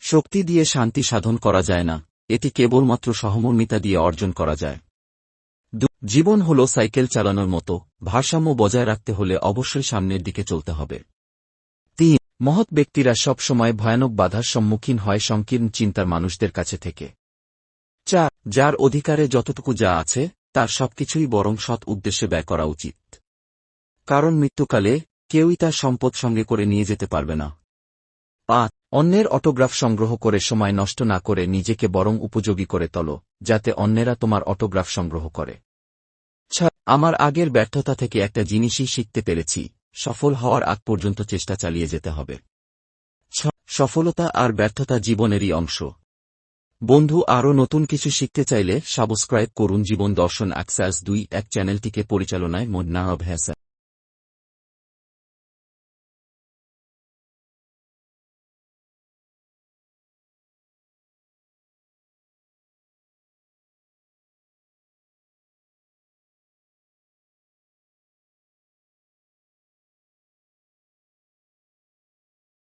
শক্তি দিয়ে শান্তি সাধন করা যায় না, এটি কেবলমাত্র সহমর্মিতা দিয়ে অর্জন করা যায়। জীবন হল সাইকেল চালানোর মতো, ভারসাম্য বজায় রাখতে হলে অবশ্যই সামনের দিকে চলতে হবে। 3. মহৎ ব্যক্তিরা সব সময় ভয়ানক বাধার সম্মুখীন হয় সংকীর্ণ চিন্তার মানুষদের কাছে থেকে। 4. যার অধিকারে যতটুকু যা আছে তার সবকিছুই বরং সৎ উদ্দেশ্যে ব্যয় করা উচিত, কারণ মৃত্যুকালে কেউই তার সম্পদ সঙ্গে করে নিয়ে যেতে পারবে না। 5. অন্যের অটোগ্রাফ সংগ্রহ করে সময় নষ্ট না করে নিজেকে বরং উপযোগী করে তোলো, যাতে অন্যেরা তোমার অটোগ্রাফ সংগ্রহ করে। 6. আমার আগের ব্যর্থতা থেকে একটা জিনিসই শিখতে পেরেছি, সফল হওয়ার আগ পর্যন্ত চেষ্টা চালিয়ে যেতে হবে। 6. সফলতা আর ব্যর্থতা জীবনেরই অংশ। বন্ধু, আরও নতুন কিছু শিখতে চাইলে সাবস্ক্রাইব করুন জীবন দর্শন অ্যাক্সেস 2 চ্যানেলটিকে পরিচালনায় মোন্নাহব হাসান।